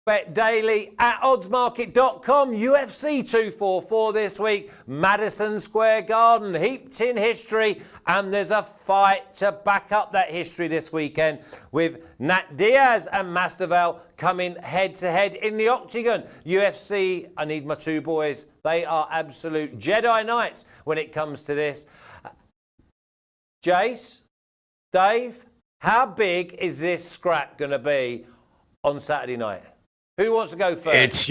Bet daily at oddsmarket.com. UFC 244 this week. Madison Square Garden, heaped in history. And there's a fight to back up that history this weekend with Nat Diaz and Masvidal coming head to head in the octagon. UFC, I need my two boys. They are absolute Jedi Knights when it comes to this. Jace, Dave, how big is this scrap going to be on Saturday night? Who wants to go first?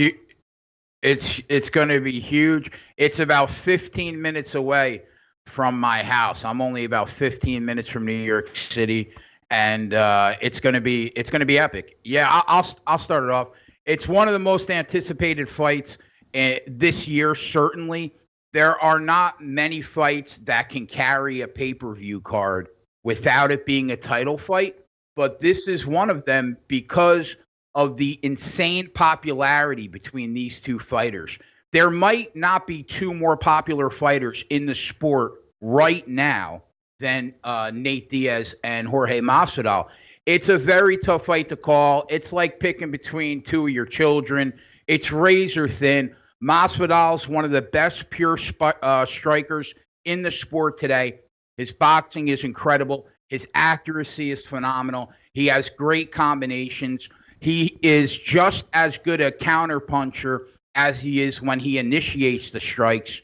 It's going to be huge. It's about 15 minutes away from my house. I'm only about 15 minutes from New York City, and it's going to be epic. Yeah, I'll start it off. It's one of the most anticipated fights this year. Certainly, there are not many fights that can carry a pay-per-view card without it being a title fight, but this is one of them because of the insane popularity between these two fighters. There might not be two more popular fighters in the sport right now than Nate Diaz and Jorge Masvidal. It's a very tough fight to call. It's like picking between two of your children. It's razor thin. Masvidal's one of the best pure strikers in the sport today. His boxing is incredible. His accuracy is phenomenal. He has great combinations. He is just as good a counterpuncher as he is when he initiates the strikes.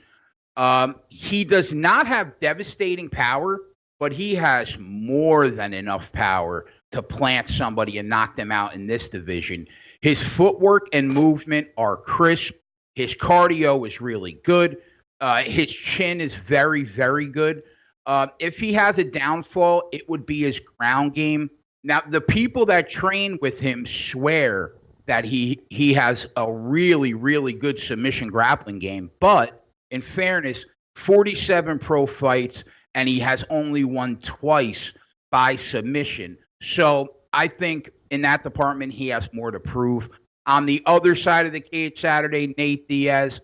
He does not have devastating power, but he has more than enough power to plant somebody and knock them out in this division. His footwork and movement are crisp. His cardio is really good. His chin is very, very good. If he has a downfall, it would be his ground game. Now, the people that train with him swear that he has a really, really good submission grappling game. But in fairness, 47 pro fights, and he has only won twice by submission. So I think in that department, he has more to prove. On the other side of the cage Saturday, Nate Diaz,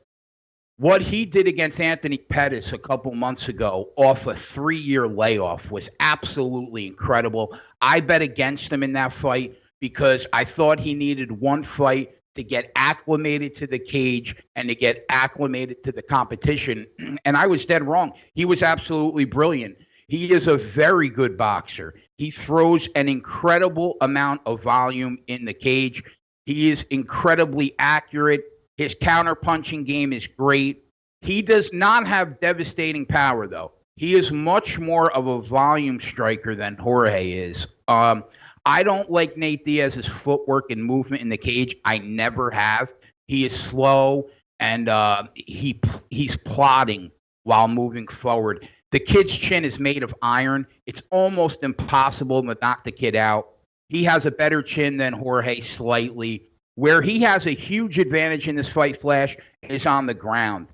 what he did against Anthony Pettis a couple months ago off a 3-year layoff was absolutely incredible. I bet against him in that fight because I thought he needed one fight to get acclimated to the cage and to get acclimated to the competition. And I was dead wrong. He was absolutely brilliant. He is a very good boxer. He throws an incredible amount of volume in the cage. He is incredibly accurate. His counter-punching game is great. He does not have devastating power, though. He is much more of a volume striker than Jorge is. I don't like Nate Diaz's footwork and movement in the cage. I never have. He is slow, and he's plodding while moving forward. The kid's chin is made of iron. It's almost impossible to knock the kid out. He has a better chin than Jorge slightly. Where he has a huge advantage in this fight, Flash, is on the ground.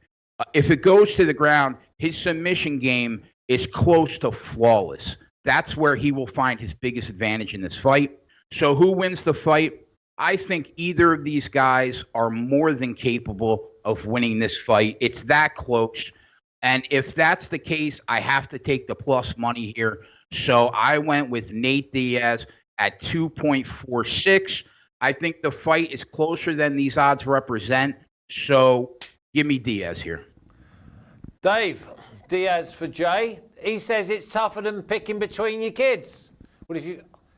If it goes to the ground, his submission game is close to flawless. That's where he will find his biggest advantage in this fight. So who wins the fight? I think either of these guys are more than capable of winning this fight. It's that close. And if that's the case, I have to take the plus money here. So I went with Nate Diaz at 2.46. I think the fight is closer than these odds represent, so give me Diaz here. Dave, Diaz for Jay. He says it's tougher than picking between your kids.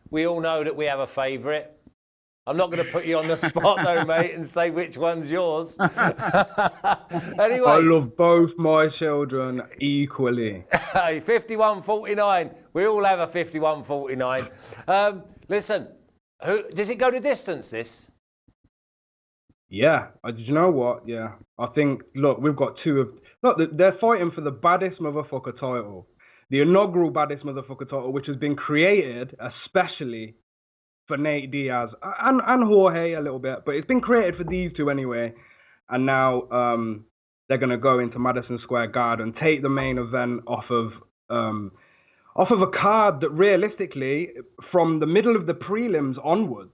We all know that we have a favourite. I'm not going to put you on the spot though, mate, and say which one's yours. Anyway. I love both my children equally. 51-49. We all have a 51-49. Listen. Does it go the distance, this? Yeah. Do you know what? Yeah. I think, look, we've got two of... Look, they're fighting for the baddest motherfucker title. The inaugural baddest motherfucker title, which has been created especially for Nate Diaz and Jorge a little bit, but it's been created for these two anyway. And now they're going to go into Madison Square Garden, take the main event off of a card that realistically, from the middle of the prelims onwards,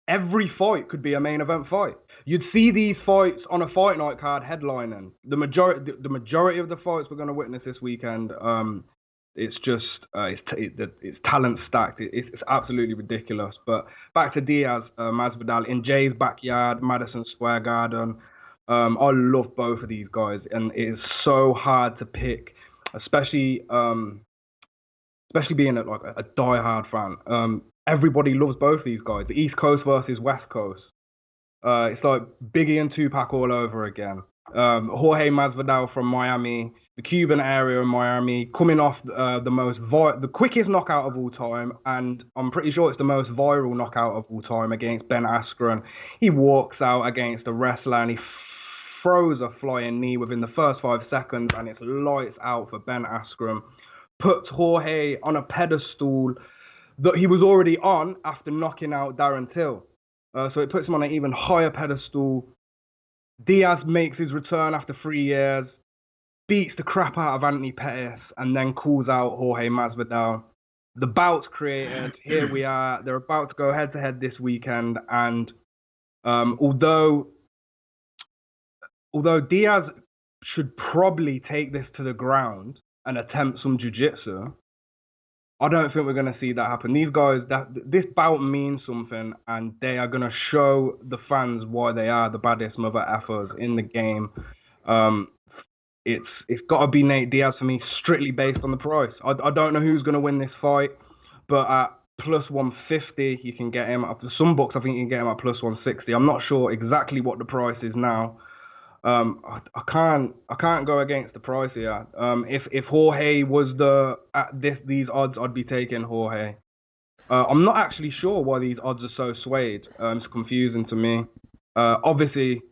every fight could be a main event fight. You'd see these fights on a fight night card headlining. The majority of the fights we're going to witness this weekend It's just it's talent stacked. It's absolutely ridiculous. But back to Diaz, Masvidal in Jay's backyard, Madison Square Garden. I love both of these guys, and it is so hard to pick, especially being a diehard fan. Everybody loves both of these guys. The East Coast versus West Coast. It's like Biggie and Tupac all over again. Jorge Masvidal from Miami, the Cuban area of Miami, coming off the quickest knockout of all time, and I'm pretty sure it's the most viral knockout of all time against Ben Askren. He walks out against a wrestler and he throws a flying knee within the first 5 seconds, and it's lights out for Ben Askren. Puts Jorge on a pedestal that he was already on after knocking out Darren Till. So it puts him on an even higher pedestal. Diaz makes his return after 3 years, beats the crap out of Anthony Pettis, and then calls out Jorge Masvidal. The bout's created. Here we are. They're about to go head-to-head this weekend. And although Diaz should probably take this to the ground and attempt some jiu-jitsu, I don't think we're going to see that happen. These guys, this bout means something, and they are going to show the fans why they are the baddest mother effers in the game. It's got to be Nate Diaz for me, strictly based on the price. I don't know who's going to win this fight, but at plus 150, you can get him. After some books, I think you can get him at plus 160. I'm not sure exactly what the price is now. I can't go against the price here. If Jorge was at these odds, I'd be taking Jorge. I'm not actually sure why these odds are so swayed. It's confusing to me. Obviously,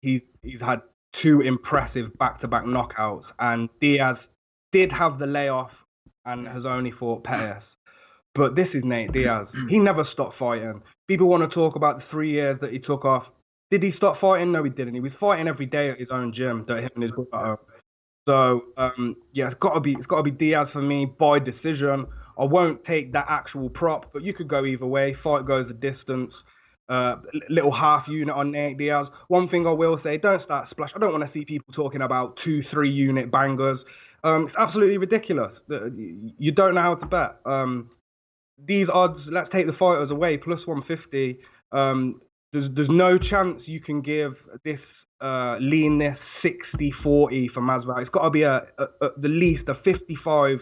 he's had 2 impressive back-to-back knockouts, and Diaz did have the layoff and has only fought Pettis. But this is Nate Diaz. He never stopped fighting. People want to talk about the 3 years that he took off. Did he stop fighting? No, he didn't. He was fighting every day at his own gym that him and his brother. So yeah, it's got to be Diaz for me by decision. I won't take that actual prop, but you could go either way. Fight goes the distance. Little half unit on Nate Diaz. One thing I will say: don't start splash. I don't want to see people talking about 2-3 unit bangers. It's absolutely ridiculous. You don't know how to bet. These odds. Let's take the fighters away. Plus 150. There's no chance you can give this lean this 60-40 for Masvidal. It's got to be the least a 55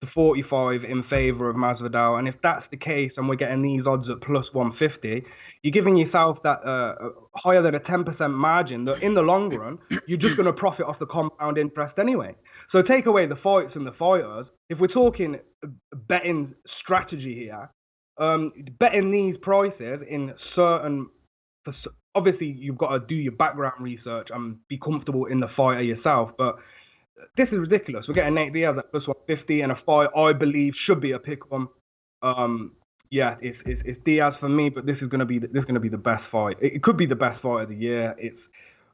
to 45 in favor of Masvidal. And if that's the case, and we're getting these odds at plus 150, you're giving yourself that higher than a 10% margin that in the long run, you're just going to profit off the compound interest anyway. So take away the fights and the fighters. If we're talking betting strategy here, betting these prices in certain, obviously you've got to do your background research and be comfortable in the fighter yourself, but this is ridiculous. We're getting Nate Diaz at plus 150 and a fight I believe should be a pick-em. Yeah, it's Diaz for me, but this is gonna be the best fight. It could be the best fight of the year.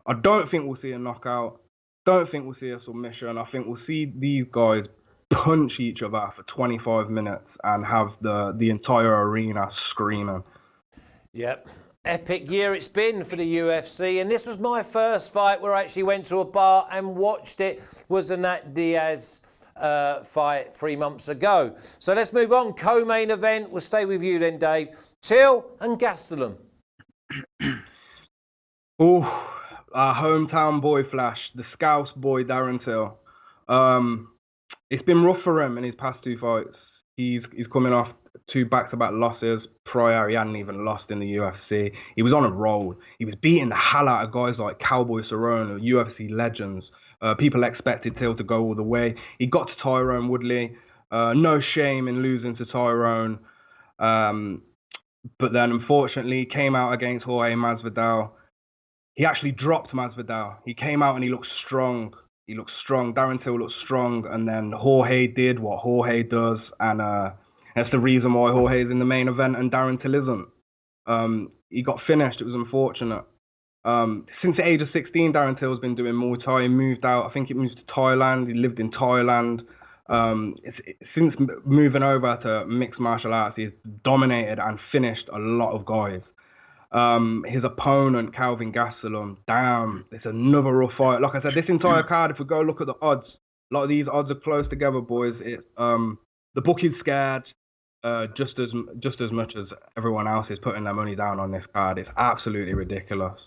I don't think we'll see a knockout. Don't think we'll see a submission. I think we'll see these guys punch each other for 25 minutes and have the entire arena screaming. Yep. Epic year it's been for the UFC, and this was my first fight where I actually went to a bar and watched it. Was a Nat Diaz fight 3 months ago. So let's move on. Co-main event. We'll stay with you then, Dave. Till and Gastelum. Oh, our hometown boy Flash, the Scouse boy Darren Till. It's been rough for him in his past 2 fights. He's coming off 2 back-to-back losses. Prior, he hadn't even lost in the UFC. He was on a roll. He was beating the hell out of guys like Cowboy Cerrone, UFC legends. People expected Till to go all the way. He got to Tyrone Woodley. No shame in losing to Tyrone. But then, unfortunately, came out against Jorge Masvidal. He actually dropped Masvidal. He came out and he looked strong. Darren Till looked strong. And then Jorge did what Jorge does. And that's the reason why Jorge's in the main event and Darren Till isn't. He got finished. It was unfortunate. Since the age of 16, Darren Till's been doing Muay Thai. He moved out. I think he moved to Thailand. He lived in Thailand. Since moving over to mixed martial arts, he's dominated and finished a lot of guys. His opponent, Calvin Gastelum, damn, it's another rough fight. Like I said, this entire card, if we go look at the odds, A lot of these odds are close together, boys. It's the bookie's scared just as much as everyone else is putting their money down on this card. It's absolutely ridiculous.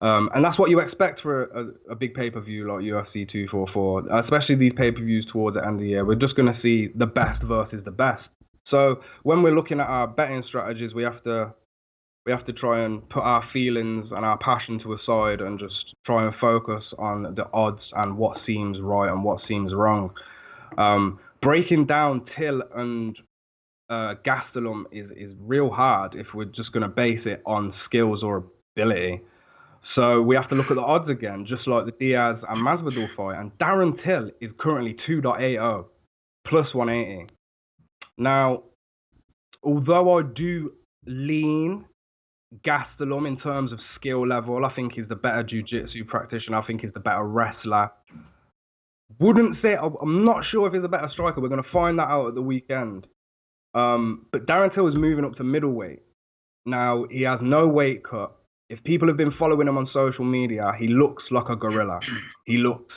And that's what you expect for a big pay-per-view like UFC 244, especially these pay-per-views towards the end of the year. We're just going to see the best versus the best. So when we're looking at our betting strategies, we have to try and put our feelings and our passion to a side and just try and focus on the odds and what seems right and what seems wrong. Breaking down Till and Gastelum is real hard if we're just going to base it on skills or ability. So we have to look at the odds again, just like the Diaz and Masvidal fight. And Darren Till is currently 2.80 plus 180. Now, although I do lean Gastelum in terms of skill level, I think he's the better jiu-jitsu practitioner. I think he's the better wrestler. Wouldn't say, I'm not sure if he's a better striker. We're going to find that out at the weekend. But Darren Till is moving up to middleweight. Now, he has no weight cut. If people have been following him on social media, he looks like a gorilla. He looks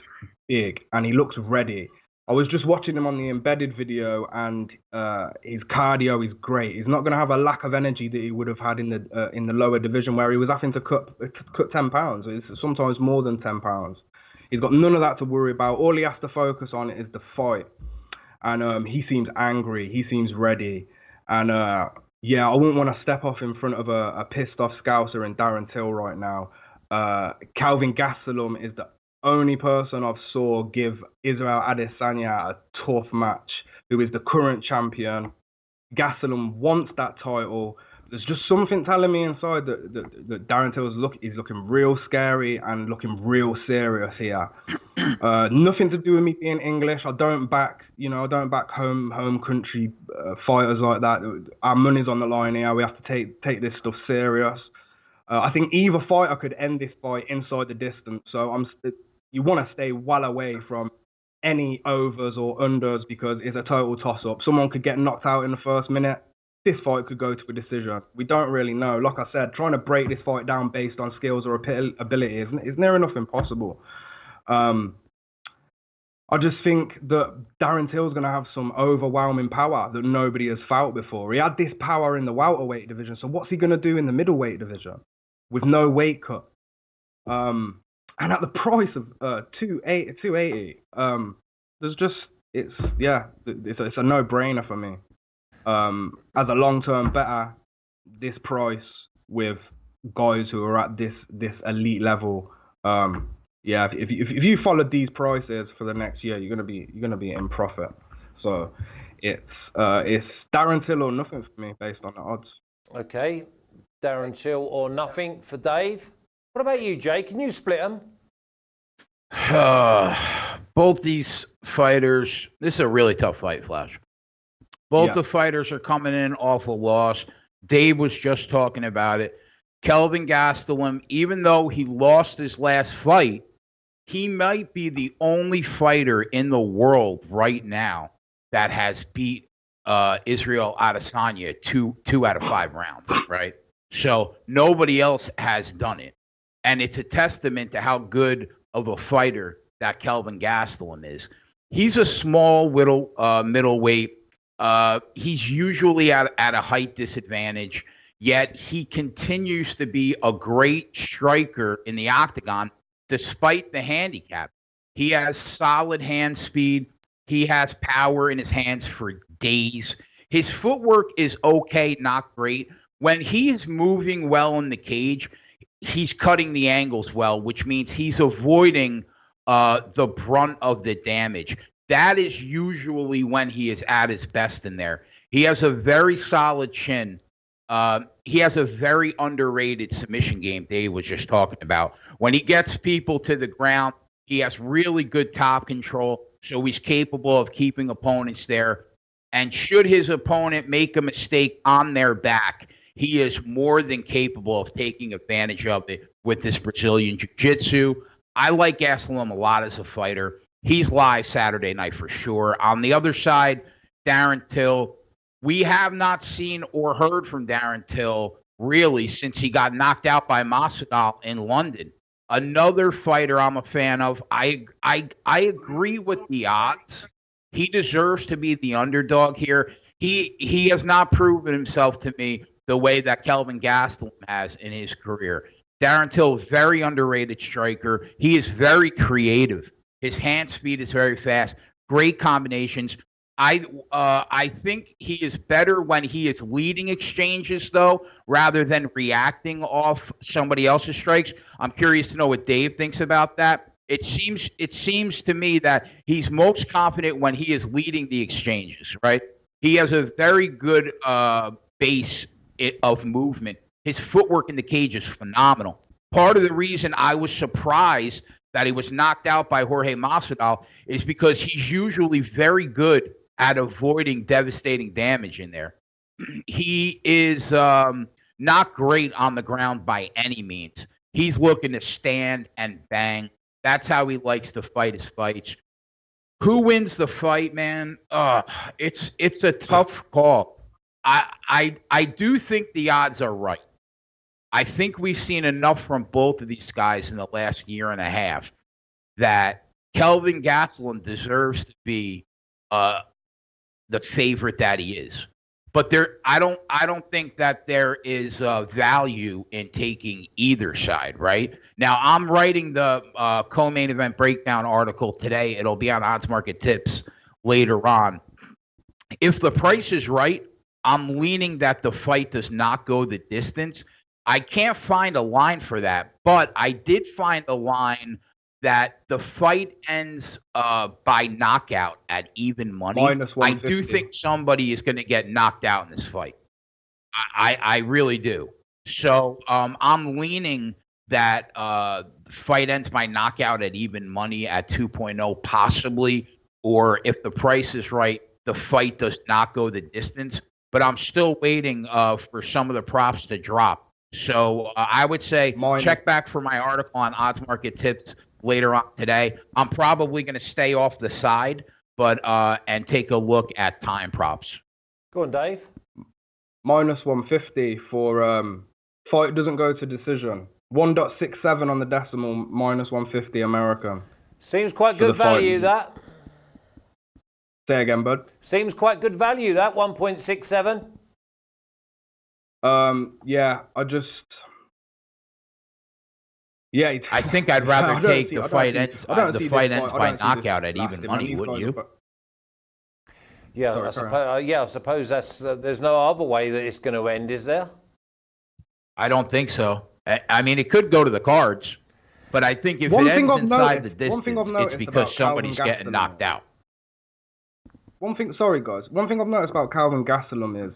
big and he looks ready. I was just watching him on the embedded video, and his cardio is great. He's not going to have a lack of energy that he would have had in the lower division, where he was having to cut 10 pounds. It's sometimes more than 10 pounds. He's got none of that to worry about. All he has to focus on is the fight. And he seems angry. He seems ready. And yeah, I wouldn't want to step off in front of a pissed off Scouser in Darren Till right now. Calvin Gastelum is the only person I've saw give Israel Adesanya a tough match, who is the current champion. Gastelum wants that title. There's just something telling me inside that Darren Till is looking real scary and looking real serious here. Nothing to do with me being English. I don't back home country fighters like that. Our money's on the line here. We have to take this stuff serious. I think either fighter could end this fight inside the distance. So you want to stay well away from any overs or unders because it's a total toss-up. Someone could get knocked out in the first minute. This fight could go to a decision. We don't really know. Like I said, trying to break this fight down based on skills or ability is near enough impossible. I just think that Darren Till's going to have some overwhelming power that nobody has felt before. He had this power in the welterweight division, so what's he going to do in the middleweight division with no weight cut? And at the price of 280, there's just it's a no-brainer for me. As a long-term bettor, this price with guys who are at this elite level, yeah, if you followed these prices for the next year, you're gonna be in profit. So it's Darren Till or nothing for me based on the odds. Okay, Darren Till or nothing for Dave. What about you, Jay? Can you split them? Both these fighters, this is a really tough fight, Flash. Both the fighters are coming in off a loss. Dave was just talking about it. Kelvin Gastelum, even though he lost his last fight, he might be the only fighter in the world right now that has beat Israel Adesanya two out of 5 rounds, right? So nobody else has done it. And it's a testament to how good of a fighter that Kelvin Gastelum is. He's a small middleweight. He's usually at a height disadvantage, yet he continues to be a great striker in the octagon despite the handicap. He has solid hand speed. He has power in his hands for days. His footwork is okay, not great. When he is moving well in the cage, he's cutting the angles well, which means he's avoiding the brunt of the damage. That is usually when he is at his best in there. He has a very solid chin. He has a very underrated submission game Dave was just talking about. When he gets people to the ground, he has really good top control, so he's capable of keeping opponents there. And should his opponent make a mistake on their back, he is more than capable of taking advantage of it with this Brazilian jiu-jitsu. I like Gastelum a lot as a fighter. He's live Saturday night for sure. On the other side, Darren Till. We have not seen or heard from Darren Till really since he got knocked out by Masvidal in London. Another fighter I'm a fan of. I agree with the odds. He deserves to be the underdog here. He has not proven himself to me the way that Kelvin Gastelum has in his career. Darren Till, very underrated striker. He is very creative. His hand speed is very fast. Great combinations. I think he is better when he is leading exchanges, though, rather than reacting off somebody else's strikes. I'm curious to know what Dave thinks about that. It seems to me that he's most confident when he is leading the exchanges, right? He has a very good base of movement. His footwork in the cage is phenomenal. Part of the reason I was surprised that he was knocked out by Jorge Masvidal is because he's usually very good at avoiding devastating damage in there. He is not great on the ground by any means. He's looking to stand and bang. That's how he likes to fight his fights. Who wins the fight, man? It's a tough call. I do think the odds are right. I think we've seen enough from both of these guys in the last year and a half that Kelvin Gastelum deserves to be the favorite that he is. But I don't think that there is value in taking either side, right? Now, I'm writing the co-main event breakdown article today. It'll be on Odds Market Tips later on. If the price is right, I'm leaning that the fight does not go the distance. I can't find a line for that, but I did find a line that the fight ends by knockout at even money. I do think somebody is going to get knocked out in this fight. I really do. So I'm leaning that the fight ends by knockout at even money at 2.0 possibly, or if the price is right, the fight does not go the distance. But I'm still waiting for some of the props to drop. So I would say check back for my article on Odds Market Tips later on today. I'm probably going to stay off the side, but and take a look at time props. Go on, Dave. Minus 150 for fight doesn't go to decision. 1.67 on the decimal, minus 150 American. Seems quite good value, that. Say again, bud. Seems quite good value, that 1.67. Yeah, I think I'd rather take the fight ends by knockout at even money, wouldn't you? Yeah, I suppose that's there's no other way that it's going to end, is there? I don't think so. I mean, it could go to the cards, but I think if it ends inside the distance, it's because somebody's getting knocked out. Sorry guys. One thing I've noticed about Calvin Gastelum is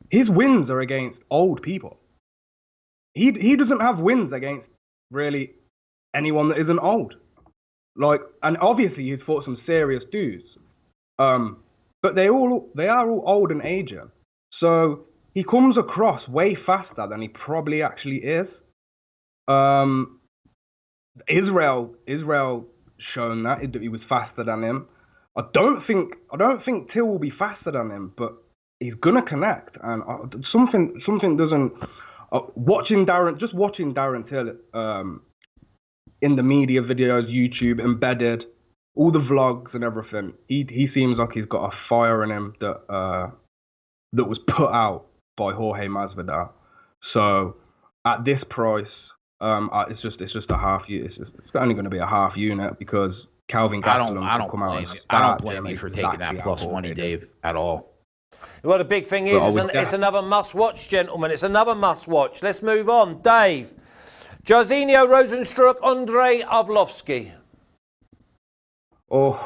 his wins are against old people. He doesn't have wins against really anyone that isn't old. And obviously he's fought some serious dudes. But they are all old and aging. So he comes across way faster than he probably actually is. Israel shown that he was faster than him. I don't think Till will be faster than him, but he's gonna connect. And something doesn't. Watching Darren Till in the media videos, YouTube, embedded, all the vlogs and everything, he seems like he's got a fire in him that was put out by Jorge Masvidal. So at this price, it's just a half unit. It's only going to be a half unit because Calvin Gastelum I don't blame you for taking that plus money, Dave, at all. Well, the big thing is, it's another must-watch, gentlemen. It's another must-watch. Let's move on. Dave, Jairzinho Rozenstruik, Andrei Arlovski. Oh,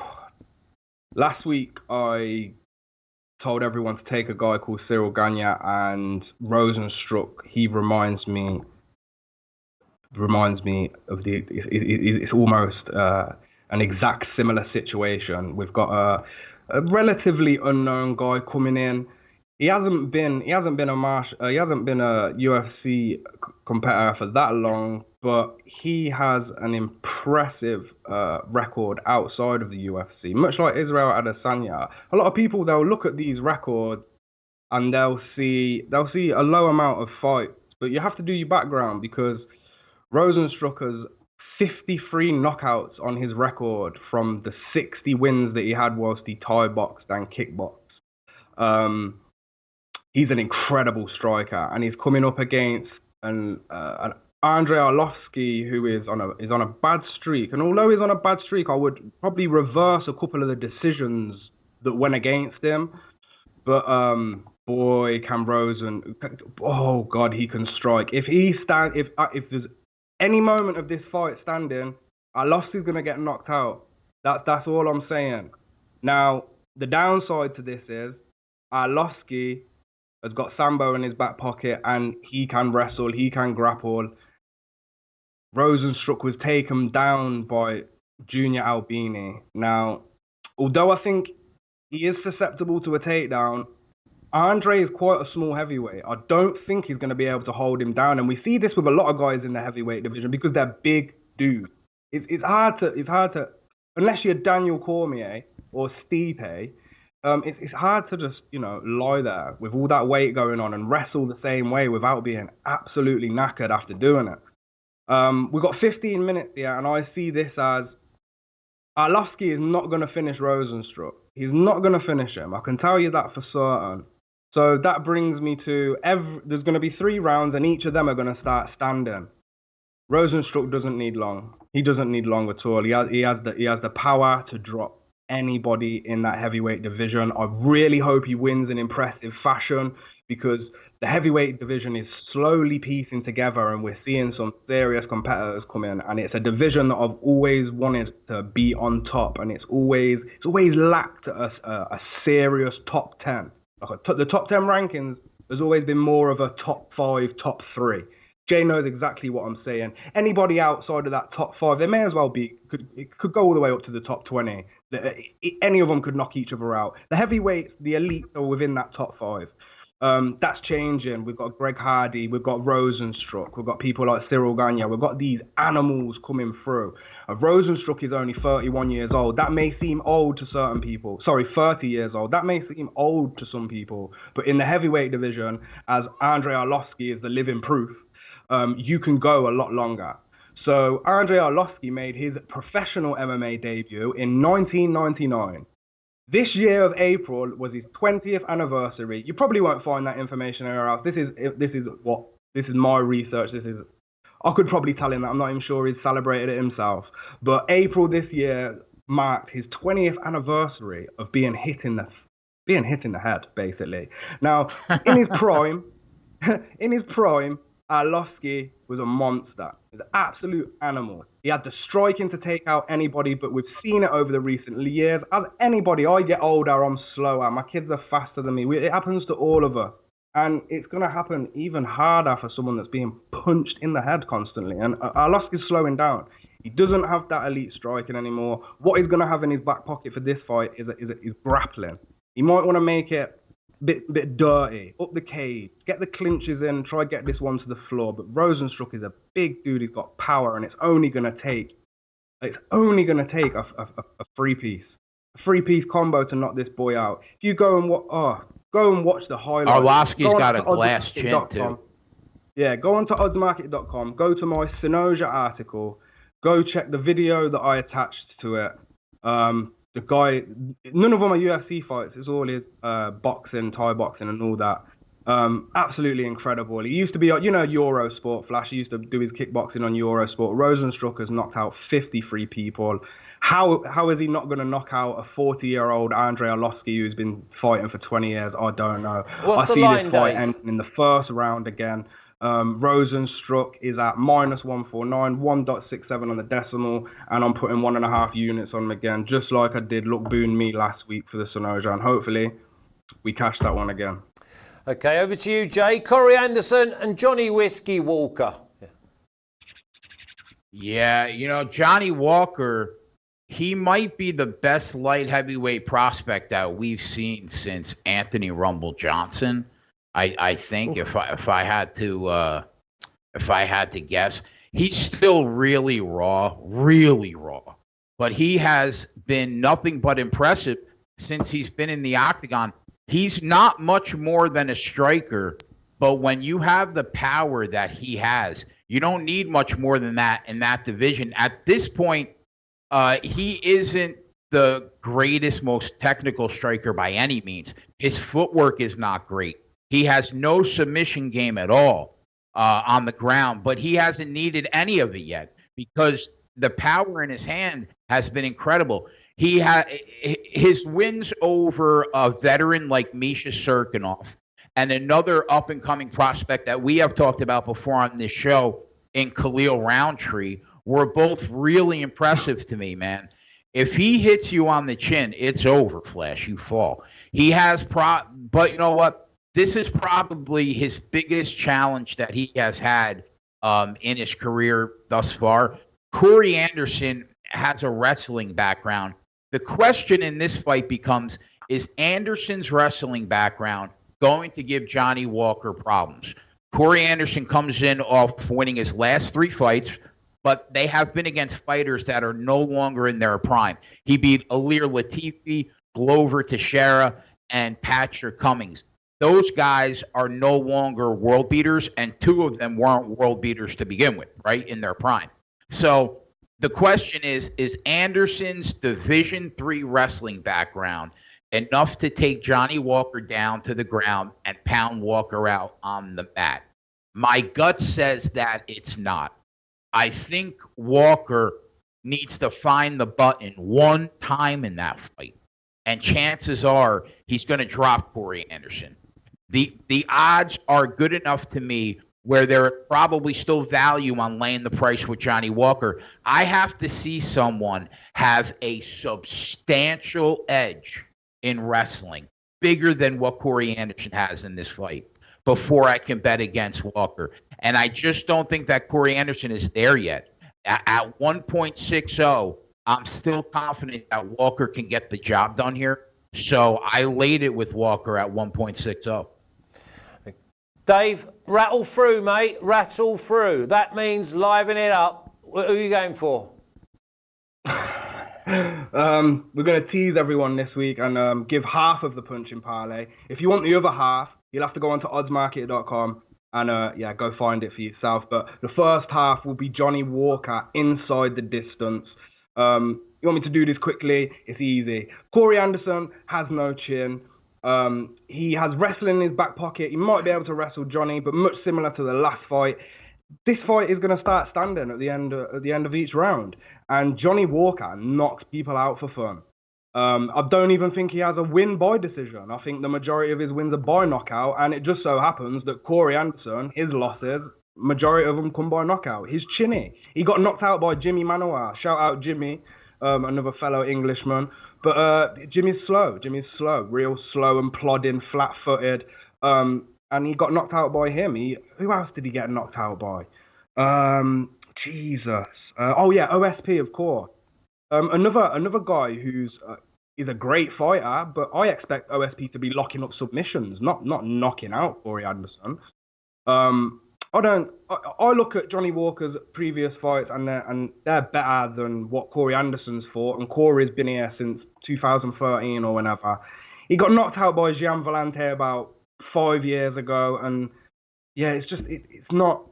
last week I told everyone to take a guy called Cyril Gagne, and Rozenstruik, he reminds me of it's almost an exact similar situation. We've got a relatively unknown guy coming in. He hasn't been a UFC competitor for that long, but he has an impressive record outside of the UFC. Much like Israel Adesanya, a lot of people, they'll look at these records and they'll see a low amount of fights, but you have to do your background because Rosenstruck has 53 knockouts on his record from the 60 wins that he had whilst he Thai boxed and kickboxed. He's an incredible striker, and he's coming up against an Andrei Arlovski, who is on a bad streak. And although he's on a bad streak, I would probably reverse a couple of the decisions that went against him. But boy, can Rosen! Oh God, he can strike. If there's any moment of this fight standing, Arlovski's gonna get knocked out. That's all I'm saying. Now, the downside to this is Arlovski has got Sambo in his back pocket, and he can wrestle, he can grapple. Rosenstruck was taken down by Junior Albini. Now, although I think he is susceptible to a takedown, Andre is quite a small heavyweight. I don't think he's going to be able to hold him down, and we see this with a lot of guys in the heavyweight division because they're big dudes. It's hard to, unless you're Daniel Cormier or Stipe. It's hard to just, lie there with all that weight going on and wrestle the same way without being absolutely knackered after doing it. We've got 15 minutes here, and I see this as Arlovski is not going to finish Rosenstruck. He's not going to finish him. I can tell you that for certain. So that brings me to there's going to be 3 rounds, and each of them are going to start standing. Rosenstruck doesn't need long. He doesn't need long at all. He has the power to drop anybody in that heavyweight division. I really hope he wins in impressive fashion, because the heavyweight division is slowly piecing together, and we're seeing some serious competitors come in, and it's a division that I've always wanted to be on top, and it's always lacked a serious top 10. The top 10 rankings has always been more of a top 5, top 3. Jay knows exactly what I'm saying. Anybody outside of that top 5, they may as well be, it could go all the way up to the top 20. Any of them could knock each other out. The heavyweights, the elites are within that top 5. That's changing. We've got Greg Hardy, we've got Rosenstruck, we've got people like Cyril Gagnon, we've got these animals coming through. Rosenstruck is only 31 years old. That may seem old to certain people. Sorry, 30 years old. That may seem old to some people. But in the heavyweight division, as Andrei Arlovski is the living proof, you can go a lot longer. So Andrei Arlovski made his professional MMA debut in 1999. This year of April was his 20th anniversary. You probably won't find that information anywhere else. This is my research. I could probably tell him that. I'm not even sure he's celebrated it himself. But April this year marked his 20th anniversary of being hit in the head, basically. Now, in his prime, Arlovski was a monster. He was an absolute animal. He had the striking to take out anybody, but we've seen it over the recent years. As anybody, I get older, I'm slower. My kids are faster than me. It happens to all of us. And it's going to happen even harder for someone that's being punched in the head constantly. And Arlovski's slowing down. He doesn't have that elite striking anymore. What he's going to have in his back pocket for this fight is grappling. He might want to make it bit dirty, up the cage, get the clinches in, try get this one to the floor. But Rosenstruck is a big dude. He's got power, and it's only gonna take a three piece combo to knock this boy out. If you go and watch the highlights. Arlovski's got a glass chin too. Yeah, go onto oddsmarket.com. Go to my Synoja article. Go check the video that I attached to it. The guy, none of them are UFC fights. It's all his boxing, Thai boxing, and all that. Absolutely incredible. He used to be, Eurosport Flash. He used to do his kickboxing on Eurosport. Rosenstruck has knocked out 53 people. How is he not going to knock out a 40-year-old Andrei Arlovski who's been fighting for 20 years? I don't know. What's the see line, this fight Dave? ending in the first round again. Rosenstruck is at -149, 1.67 on the decimal, and I'm putting 1.5 units on him again, just like I did Look Boon me last week for the Synoja, and hopefully we cash that one again. Okay, over to you, Jay. Corey Anderson and Johnny Whiskey Walker. Yeah, Johnny Walker, he might be the best light heavyweight prospect that we've seen since Anthony Rumble Johnson. I think if I had to guess, he's still really raw, but he has been nothing but impressive since he's been in the octagon. He's not much more than a striker, But when you have the power that he has, you don't need much more than that in that division. At this point, he isn't the greatest, most technical striker by any means. His footwork is not great. He has no submission game at all on the ground, but he hasn't needed any of it yet because the power in his hand has been incredible. His wins over a veteran like Misha Serkinov and another up-and-coming prospect that we have talked about before on this show in Khalil Roundtree were both really impressive to me, man. If he hits you on the chin, it's over, Flash. You fall. He has but you know what? This is probably his biggest challenge that he has had in his career thus far. Corey Anderson has a wrestling background. The question in this fight becomes, is Anderson's wrestling background going to give Johnny Walker problems? Corey Anderson comes in off winning his last 3 fights, but they have been against fighters that are no longer in their prime. He beat Alir Latifi, Glover Teixeira, and Patrick Cummings. Those guys are no longer world beaters, and 2 of them weren't world beaters to begin with, right, in their prime. So the question is Anderson's Division III wrestling background enough to take Johnny Walker down to the ground and pound Walker out on the mat? My gut says that it's not. I think Walker needs to find the button one time in that fight, and chances are he's going to drop Corey Anderson. The odds are good enough to me where there is probably still value on laying the price with Johnny Walker. I have to see someone have a substantial edge in wrestling, bigger than what Corey Anderson has in this fight, before I can bet against Walker. And I just don't think that Corey Anderson is there yet. At 1.60, I'm still confident that Walker can get the job done here. So I laid it with Walker at 1.60. Dave, rattle through, mate. Rattle through. That means liven it up. Who are you going for? We're going to tease everyone this week and give half of the punching parlay. If you want the other half, you'll have to go onto oddsmarket.com and go find it for yourself. But the first half will be Johnny Walker inside the distance. You want me to do this quickly? It's easy. Corey Anderson has no chin. He has wrestling in his back pocket. He might be able to wrestle Johnny, but much similar to the last fight. This fight is going to start standing at the end of each round, and Johnny Walker knocks people out for fun. I don't even think he has a win by decision. I think the majority of his wins are by knockout, and it just so happens that Corey Anderson, his losses, majority of them come by knockout. He's chinny. He got knocked out by Jimmy Manoa. Shout out Jimmy, another fellow Englishman. But Jimmy's slow. Real slow and plodding, flat-footed. And he got knocked out by him. Who else did he get knocked out by? Jesus. OSP, of course. Another guy who's is a great fighter, but I expect OSP to be locking up submissions, not knocking out Corey Anderson. I look at Johnny Walker's previous fights and they're better than what Corey Anderson's fought, and Corey's been here since 2013 or whenever. He got knocked out by Gian Vellante about 5 years ago, and yeah, it's not.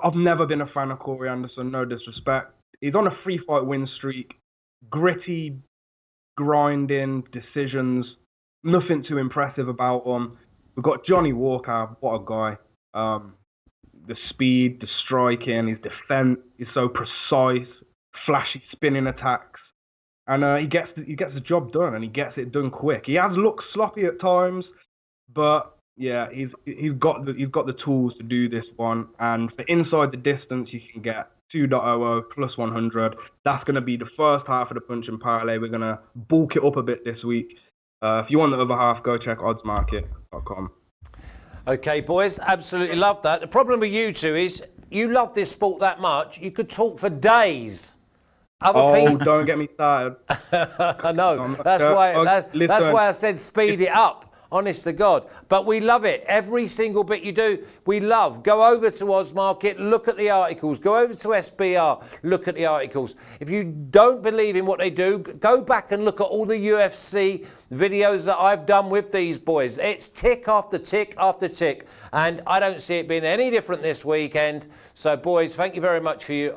I've never been a fan of Corey Anderson, no disrespect. He's on a 3-fight win streak, gritty, grinding decisions, nothing too impressive about him. We've got Johnny Walker, what a guy. The speed, the striking, his defense is so precise, flashy spinning attacks, and he gets the job done, and he gets it done quick. He has looked sloppy at times, but yeah, he's got the tools to do this one. And for inside the distance, you can get 2.00 plus 100. That's going to be the first half of the punch and parlay. We're going to bulk it up a bit this week. If you want the other half, go check oddsmarket.com. Okay, boys, absolutely love that. The problem with you two is you love this sport that much, you could talk for days. Don't get me started. I know. That's why I said speed it up. Honest to God. But we love it. Every single bit you do, we love. Go over to Ozmarket, look at the articles. Go over to SBR, look at the articles. If you don't believe in what they do, go back and look at all the UFC videos that I've done with these boys. It's tick after tick after tick. And I don't see it being any different this weekend. So, boys, thank you very much for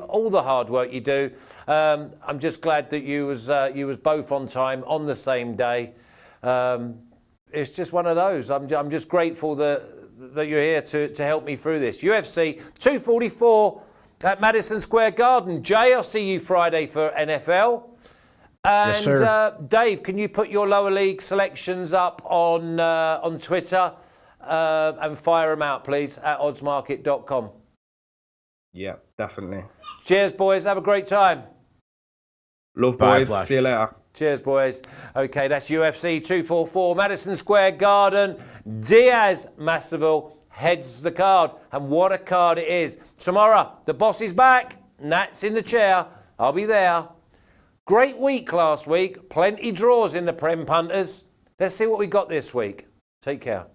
all the hard work you do. I'm just glad that you was both on time on the same day. It's just one of those. I'm just grateful that you're here to help me through this. UFC 244 at Madison Square Garden. Jay, I'll see you Friday for NFL. And yes, sir. Dave, can you put your lower league selections up on Twitter and fire them out, please, at oddsmarket.com. Yeah, definitely. Cheers, boys. Have a great time. Love, Bye, boys. Flash. See you later. Cheers, boys. Okay, that's UFC 244, Madison Square Garden. Diaz Masvidal heads the card. And what a card it is. Tomorrow, the boss is back. Nat's in the chair. I'll be there. Great week last week. Plenty draws in the Prem Punters. Let's see what we got this week. Take care.